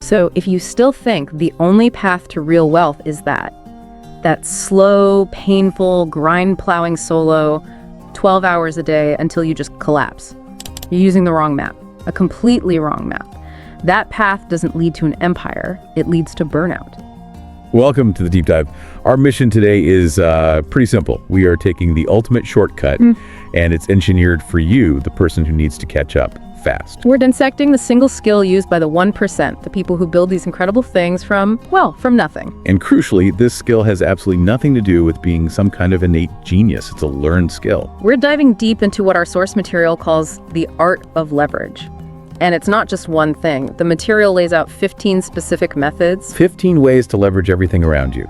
So if you still think the only path to real wealth is that slow, painful, grind-plowing solo, 12 hours a day until you just collapse, you're using the wrong map, a completely wrong map. That path doesn't lead to an empire, it leads to burnout. Welcome to the Deep Dive. Our mission today is pretty simple. We are taking the ultimate shortcut, and it's engineered for you, the person who needs to catch up fast. We're dissecting the single skill used by the 1%, the people who build these incredible things from nothing. And crucially, this skill has absolutely nothing to do with being some kind of innate genius. It's a learned skill. We're diving deep into what our source material calls the art of leverage. And it's not just one thing. The material lays out 15 specific methods. 15 ways to leverage everything around you.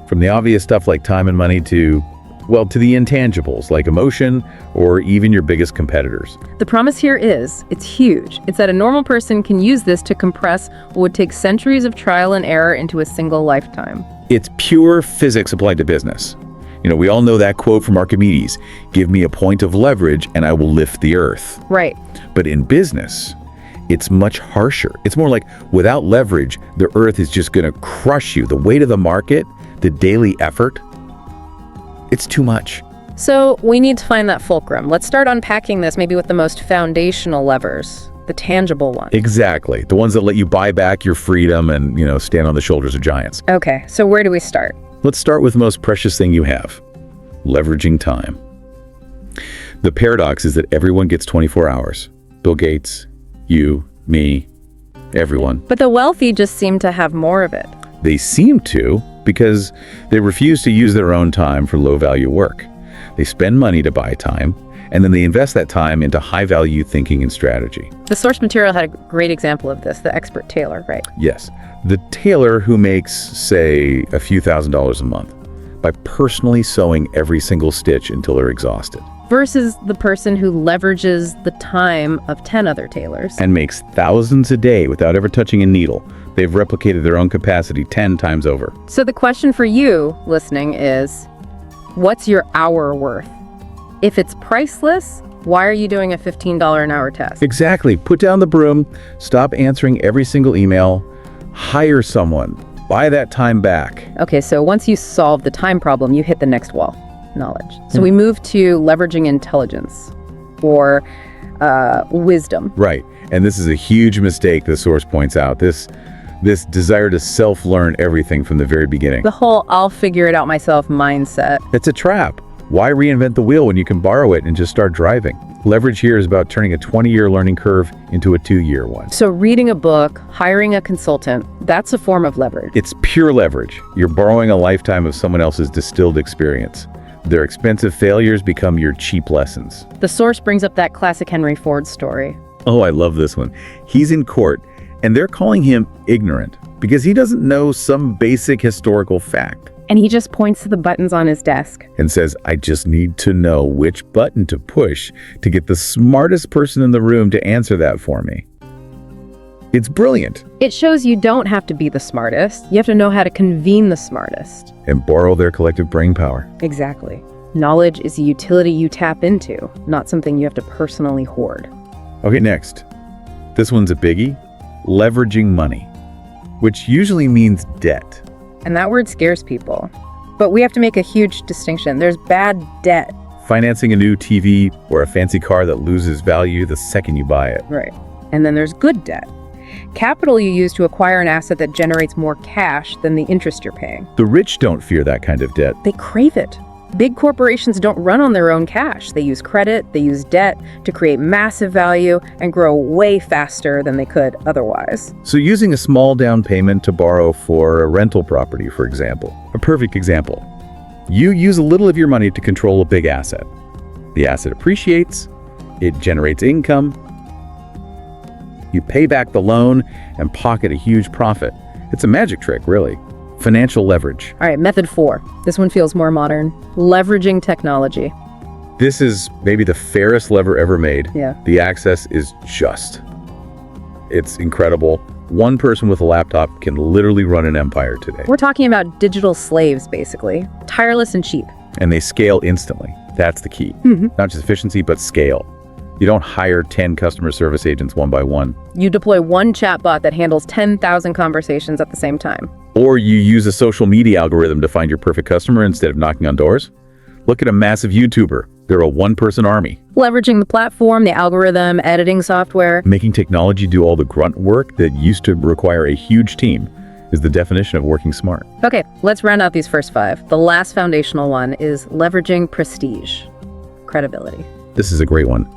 From the obvious stuff like time and money to the intangibles like emotion or even your biggest competitors. The promise here is, it's huge. It's that a normal person can use this to compress what would take centuries of trial and error into a single lifetime. It's pure physics applied to business. We all know that quote from Archimedes, give me a point of leverage and I will lift the earth. Right. But in business, it's much harsher. It's more like without leverage, the earth is just going to crush you. The weight of the market, the daily effort, it's too much. So we need to find that fulcrum. Let's start unpacking this maybe with the most foundational levers, the tangible ones. Exactly. The ones that let you buy back your freedom and, stand on the shoulders of giants. Okay, so where do we start? Let's start with the most precious thing you have, leveraging time. The paradox is that everyone gets 24 hours. Bill Gates, you, me, everyone. But the wealthy just seem to have more of it. They seem to because they refuse to use their own time for low-value work. They spend money to buy time, and then they invest that time into high-value thinking and strategy. The source material had a great example of this, the expert tailor, right? Yes. The tailor who makes, say, a few $1,000s a month by personally sewing every single stitch until they're exhausted. Versus the person who leverages the time of 10 other tailors. And makes thousands a day without ever touching a needle. They've replicated their own capacity 10 times over. So the question for you listening is, what's your hour worth? If it's priceless, why are you doing a $15 an hour test? Exactly. Put down the broom, stop answering every single email, hire someone, buy that time back. Okay, so once you solve the time problem, you hit the next wall, knowledge. So we move to leveraging intelligence or wisdom. Right. And this is a huge mistake the source points out. This desire to self-learn everything from the very beginning. The whole I'll figure it out myself mindset. It's a trap. Why reinvent the wheel when you can borrow it and just start driving? Leverage here is about turning a 20-year learning curve into a 2-year one. So reading a book, hiring a consultant, that's a form of leverage. It's pure leverage. You're borrowing a lifetime of someone else's distilled experience. Their expensive failures become your cheap lessons. The source brings up that classic Henry Ford story. Oh, I love this one. He's in court, and they're calling him ignorant because he doesn't know some basic historical fact. And he just points to the buttons on his desk. And says, I just need to know which button to push to get the smartest person in the room to answer that for me. It's brilliant. It shows you don't have to be the smartest. You have to know how to convene the smartest. And borrow their collective brain power. Exactly. Knowledge is a utility you tap into, not something you have to personally hoard. Okay, next. This one's a biggie. Leveraging money, which usually means debt. And that word scares people. But we have to make a huge distinction. There's bad debt. Financing a new TV or a fancy car that loses value the second you buy it. Right. And then there's good debt. Capital you use to acquire an asset that generates more cash than the interest you're paying. The rich don't fear that kind of debt. They crave it. Big corporations don't run on their own cash. They use credit, they use debt to create massive value and grow way faster than they could otherwise. So using a small down payment to borrow for a rental property, for example, a perfect example. You use a little of your money to control a big asset. The asset appreciates, it generates income, you pay back the loan and pocket a huge profit. It's a magic trick, really. Financial leverage. All right, method 4. This one feels more modern. Leveraging technology. This is maybe the fairest lever ever made. Yeah. The access is just. It's incredible. One person with a laptop can literally run an empire today. We're talking about digital slaves, basically. Tireless and cheap. And they scale instantly. That's the key. Not just efficiency, but scale. You don't hire 10 customer service agents one by one. You deploy one chatbot that handles 10,000 conversations at the same time. Or you use a social media algorithm to find your perfect customer instead of knocking on doors. Look at a massive YouTuber. They're a one-person army. Leveraging the platform, the algorithm, editing software. Making technology do all the grunt work that used to require a huge team is the definition of working smart. Okay, let's round out these first 5. The last foundational one is leveraging prestige, credibility. This is a great one.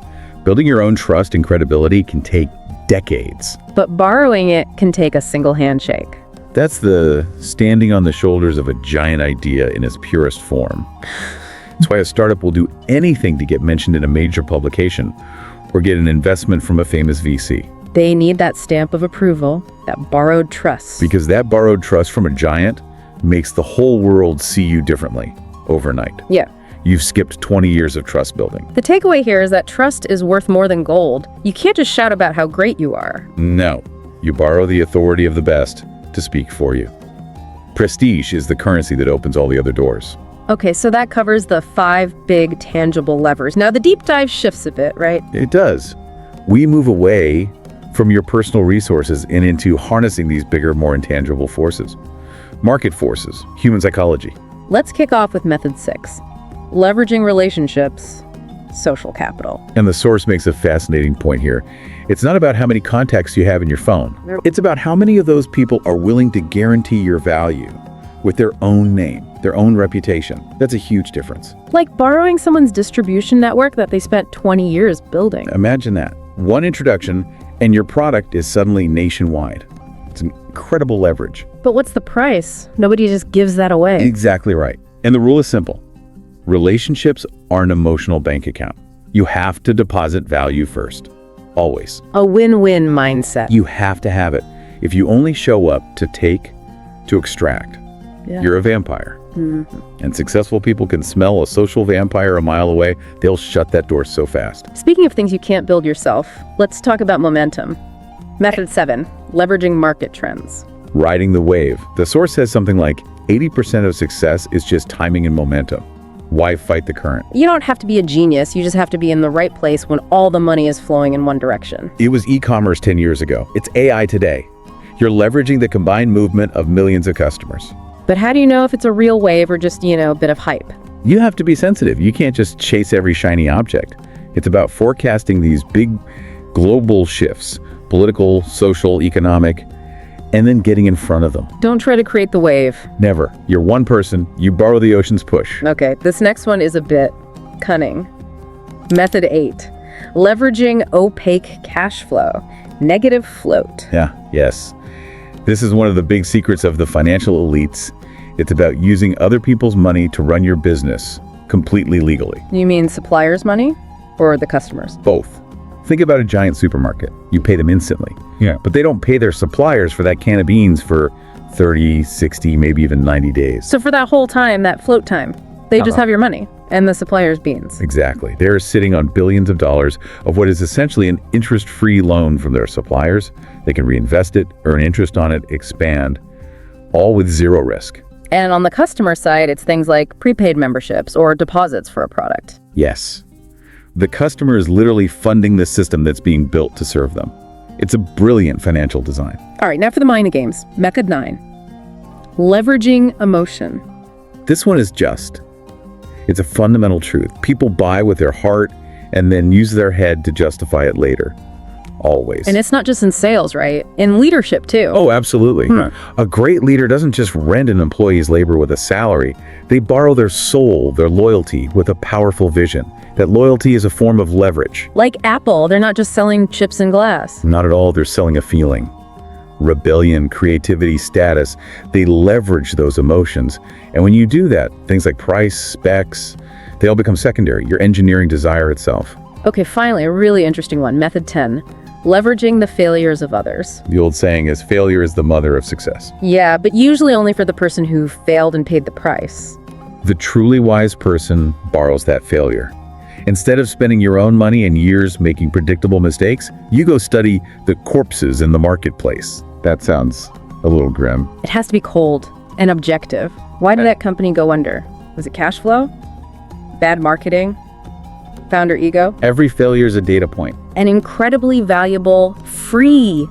Building your own trust and credibility can take decades. But borrowing it can take a single handshake. That's the standing on the shoulders of a giant idea in its purest form. That's why a startup will do anything to get mentioned in a major publication or get an investment from a famous VC. They need that stamp of approval, that borrowed trust. Because that borrowed trust from a giant makes the whole world see you differently overnight. Yeah. You've skipped 20 years of trust building. The takeaway here is that trust is worth more than gold. You can't just shout about how great you are. No, you borrow the authority of the best to speak for you. Prestige is the currency that opens all the other doors. Okay, so that covers the 5 big tangible levers. Now the deep dive shifts a bit, right? It does. We move away from your personal resources and into harnessing these bigger, more intangible forces. Market forces, human psychology. Let's kick off with method 6. Leveraging relationships, social capital. And the source makes a fascinating point here. It's not about how many contacts you have in your phone. It's about how many of those people are willing to guarantee your value with their own name, their own reputation. That's a huge difference. Like borrowing someone's distribution network that they spent 20 years building. Imagine that. One introduction, and your product is suddenly nationwide. It's incredible leverage. But what's the price? Nobody just gives that away. Exactly right. And the rule is simple. Relationships are an emotional bank account. You have to deposit value first. Always. A win-win mindset. You have to have it. If you only show up to take, to extract, you're a vampire. Mm-hmm. And successful people can smell a social vampire a mile away. They'll shut that door so fast. Speaking of things you can't build yourself, let's talk about momentum. Method 7, leveraging market trends. Riding the wave. The source says something like 80% of success is just timing and momentum. Why fight the current? You don't have to be a genius, you just have to be in the right place when all the money is flowing in one direction. It was e-commerce 10 years ago. It's AI today. You're leveraging the combined movement of millions of customers. But how do you know if it's a real wave or just, a bit of hype? You have to be sensitive. You can't just chase every shiny object. It's about forecasting these big global shifts, political, social, economic, and then getting in front of them. Don't try to create the wave. Never. You're one person. You borrow the ocean's push. Okay, this next one is a bit cunning. Method 8, leveraging opaque cash flow, negative float. Yes. This is one of the big secrets of the financial elites. It's about using other people's money to run your business completely legally. You mean suppliers' money or the customers? Both. Think about a giant supermarket. You pay them instantly. But they don't pay their suppliers for that can of beans for 30, 60, maybe even 90 days. So for that whole time, that float time, they just have your money and the supplier's beans. Exactly. They're sitting on billions of dollars of what is essentially an interest-free loan from their suppliers. They can reinvest it, earn interest on it, expand, all with zero risk. And on the customer side, it's things like prepaid memberships or deposits for a product. Yes. The customer is literally funding the system that's being built to serve them. It's a brilliant financial design. All right, now for the mind games. Method 9, leveraging emotion. This one is just. It's a fundamental truth. People buy with their heart and then use their head to justify it later. Always. And it's not just in sales, right? In leadership, too. Oh, absolutely. A great leader doesn't just rent an employee's labor with a salary. They borrow their soul, their loyalty, with a powerful vision. That loyalty is a form of leverage. Like Apple, they're not just selling chips and glass. Not at all. They're selling a feeling. Rebellion, creativity, status. They leverage those emotions. And when you do that, things like price, specs, they all become secondary. You're engineering desire itself. Okay, finally, a really interesting one. Method 10, leveraging the failures of others. The old saying is failure is the mother of success. Yeah, but usually only for the person who failed and paid the price. The truly wise person borrows that failure. Instead of spending your own money and years making predictable mistakes, you go study the corpses in the marketplace. That sounds a little grim. It has to be cold and objective. Why did that company go under? Was it cash flow? Bad marketing? founder ego? Every failure is a data point. An incredibly valuable, free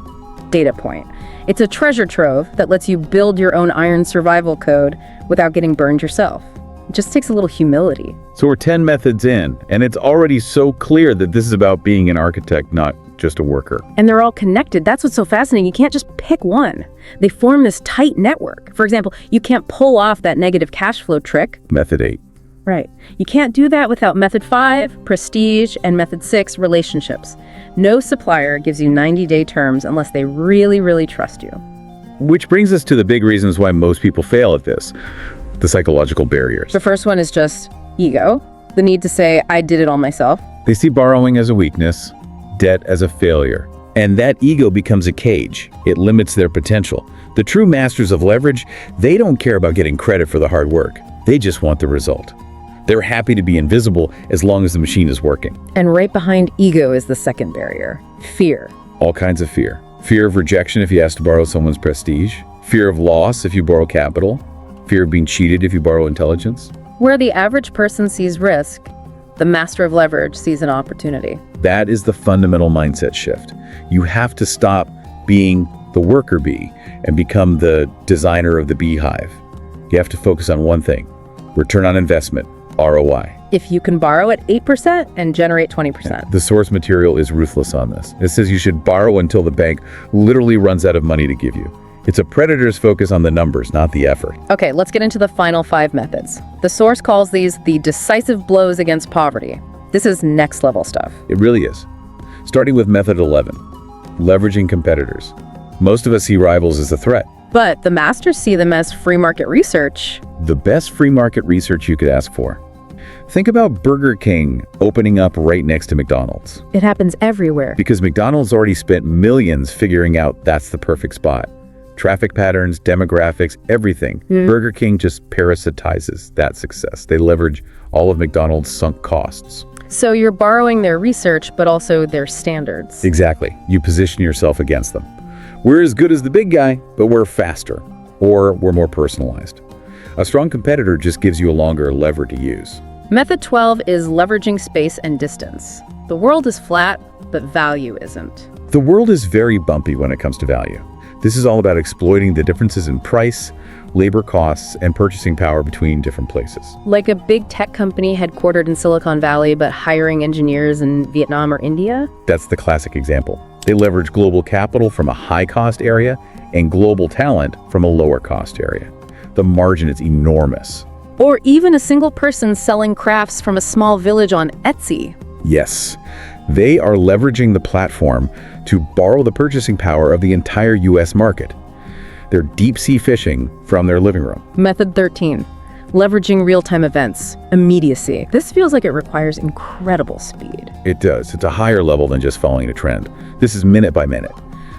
data point. It's a treasure trove that lets you build your own iron survival code without getting burned yourself. It just takes a little humility. So we're 10 methods in, and it's already so clear that this is about being an architect, not just a worker. And they're all connected. That's what's so fascinating. You can't just pick one. They form this tight network. For example, you can't pull off that negative cash flow trick. Method 8. Right. You can't do that without Method 5, prestige, and Method 6, relationships. No supplier gives you 90-day terms unless they really, really trust you. Which brings us to the big reasons why most people fail at this. The psychological barriers. The first one is just ego. The need to say, I did it all myself. They see borrowing as a weakness, debt as a failure. And that ego becomes a cage. It limits their potential. The true masters of leverage, they don't care about getting credit for the hard work. They just want the result. They're happy to be invisible as long as the machine is working. And right behind ego is the second barrier, fear. All kinds of fear. Fear of rejection if you ask to borrow someone's prestige. Fear of loss if you borrow capital. Fear of being cheated if you borrow intelligence. Where the average person sees risk, the master of leverage sees an opportunity. That is the fundamental mindset shift. You have to stop being the worker bee and become the designer of the beehive. You have to focus on one thing: return on investment, ROI. If you can borrow at 8% and generate 20%. The source material is ruthless on this. It says you should borrow until the bank literally runs out of money to give you. It's a predator's focus on the numbers, not the effort. Okay, let's get into the final 5 methods. The source calls these the decisive blows against poverty. This is next level stuff. It really is. Starting with method 11, leveraging competitors. Most of us see rivals as a threat. But the masters see them as free market research. The best free market research you could ask for. Think about Burger King opening up right next to McDonald's. It happens everywhere. Because McDonald's already spent millions figuring out that's the perfect spot. Traffic patterns, demographics, everything. Burger King just parasitizes that success. They leverage all of McDonald's sunk costs. So you're borrowing their research, but also their standards. Exactly. You position yourself against them. We're as good as the big guy, but we're faster, or we're more personalized. A strong competitor just gives you a longer lever to use. Method 12 is leveraging space and distance. The world is flat, but value isn't. The world is very bumpy when it comes to value. This is all about exploiting the differences in price, labor costs, and purchasing power between different places. Like a big tech company headquartered in Silicon Valley, but hiring engineers in Vietnam or India? That's the classic example. They leverage global capital from a high-cost area and global talent from a lower-cost area. The margin is enormous. Or even a single person selling crafts from a small village on Etsy. Yes, they are leveraging the platform to borrow the purchasing power of the entire US market. They're deep-sea fishing from their living room. Method 13, leveraging real-time events, immediacy. This feels like it requires incredible speed. It does. It's a higher level than just following a trend. This is minute by minute.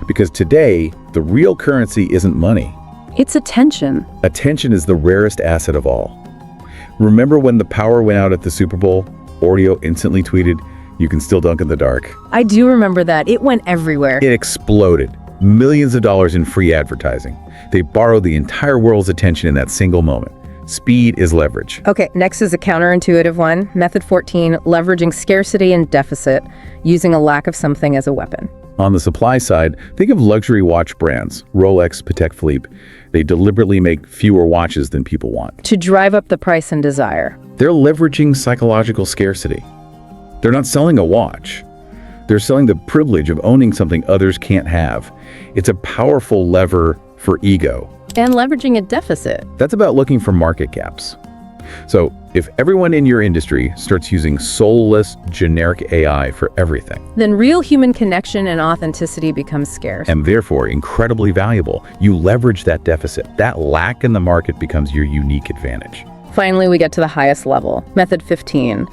Because today, the real currency isn't money. It's attention. Attention is the rarest asset of all. Remember when the power went out at the Super Bowl? Oreo instantly tweeted, "You can still dunk in the dark." I do remember that. It went everywhere. It exploded. Millions of dollars in free advertising. They borrowed the entire world's attention in that single moment. Speed is leverage. Okay, next is a counterintuitive one. Method 14, leveraging scarcity and deficit, using a lack of something as a weapon. On the supply side, think of luxury watch brands, Rolex, Patek Philippe. They deliberately make fewer watches than people want. To drive up the price and desire. They're leveraging psychological scarcity. They're not selling a watch. They're selling the privilege of owning something others can't have. It's a powerful lever for ego. And leveraging a deficit. That's about looking for market gaps. So if everyone in your industry starts using soulless, generic AI for everything, then real human connection and authenticity becomes scarce. and therefore incredibly valuable, you leverage that deficit. That lack in the market becomes your unique advantage. Finally, we get to the highest level. Method 15,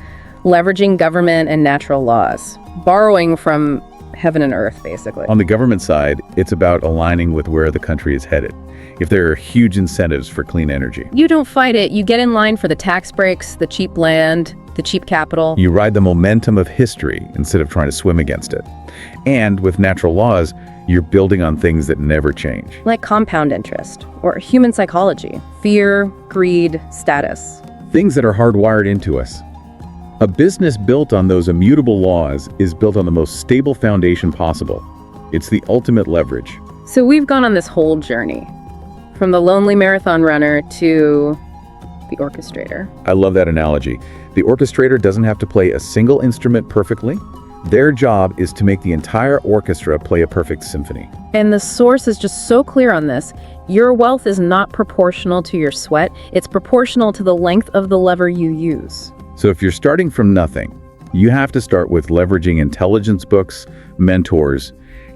leveraging government and natural laws. Borrowing from heaven and earth, basically. On the government side, it's about aligning with where the country is headed. If there are huge incentives for clean energy, You don't fight it. You get in line for the tax breaks, the cheap land, the cheap capital. you ride the momentum of history instead of trying to swim against it. And with natural laws, you're building on things that never change. Like compound interest or human psychology, fear, greed, status. Things that are hardwired into us. A business built on those immutable laws is built on the most stable foundation possible. It's the ultimate leverage. So we've gone on this whole journey, from the lonely marathon runner to the orchestrator. I love that analogy. The orchestrator doesn't have to play a single instrument perfectly. Their job is to make the entire orchestra play a perfect symphony. And the source is just so clear on this. Your wealth is not proportional to your sweat. It's proportional to the length of the lever you use. So if you're starting from nothing, you have to start with leveraging intelligence books, mentors,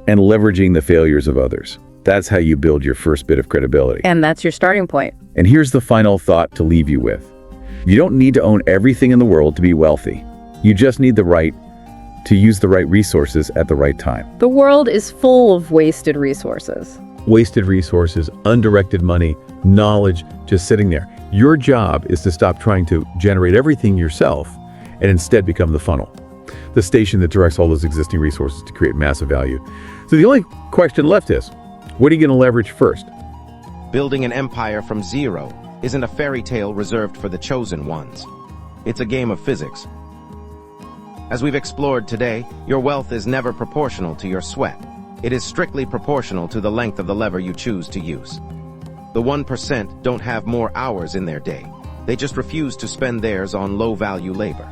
and leveraging the failures of others. That's how you build your first bit of credibility. And that's your starting point. And here's the final thought to leave you with. You don't need to own everything in the world to be wealthy. You just need the right to use the right resources at the right time. The world is full of wasted resources. Wasted resources, undirected money, knowledge just sitting there. Your job is to stop trying to generate everything yourself and instead become the funnel, the station that directs all those existing resources to create massive value. So the only question left is, what are you going to leverage first? Building an empire from zero isn't a fairy tale reserved for the chosen ones. It's a game of physics. As we've explored today, your wealth is never proportional to your sweat. It is strictly proportional to the length of the lever you choose to use. The 1% don't have more hours in their day. They just refuse to spend theirs on low-value labor.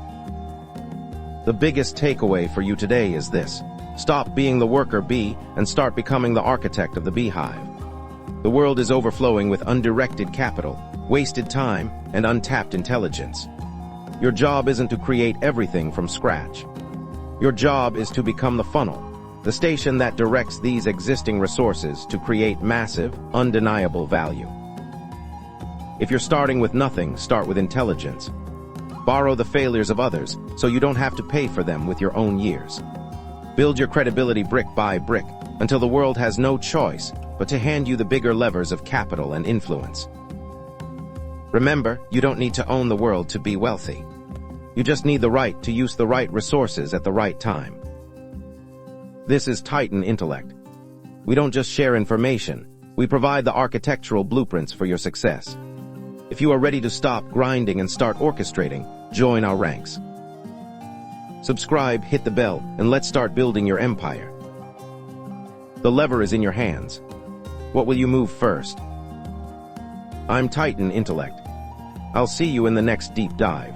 The biggest takeaway for you today is this. Stop being the worker bee and start becoming the architect of the beehive. The world is overflowing with undirected capital, wasted time, and untapped intelligence. Your job isn't to create everything from scratch. Your job is to become the funnel, the station that directs these existing resources to create massive, undeniable value. If you're starting with nothing, start with intelligence. Borrow the failures of others so you don't have to pay for them with your own years. Build your credibility brick by brick until the world has no choice but to hand you the bigger levers of capital and influence. Remember, you don't need to own the world to be wealthy. You just need the right to use the right resources at the right time. This is Titan Intellect. We don't just share information, we provide the architectural blueprints for your success. If you are ready to stop grinding and start orchestrating, join our ranks. Subscribe, hit the bell, and let's start building your empire. The lever is in your hands. What will you move first? I'm Titan Intellect. I'll see you in the next deep dive.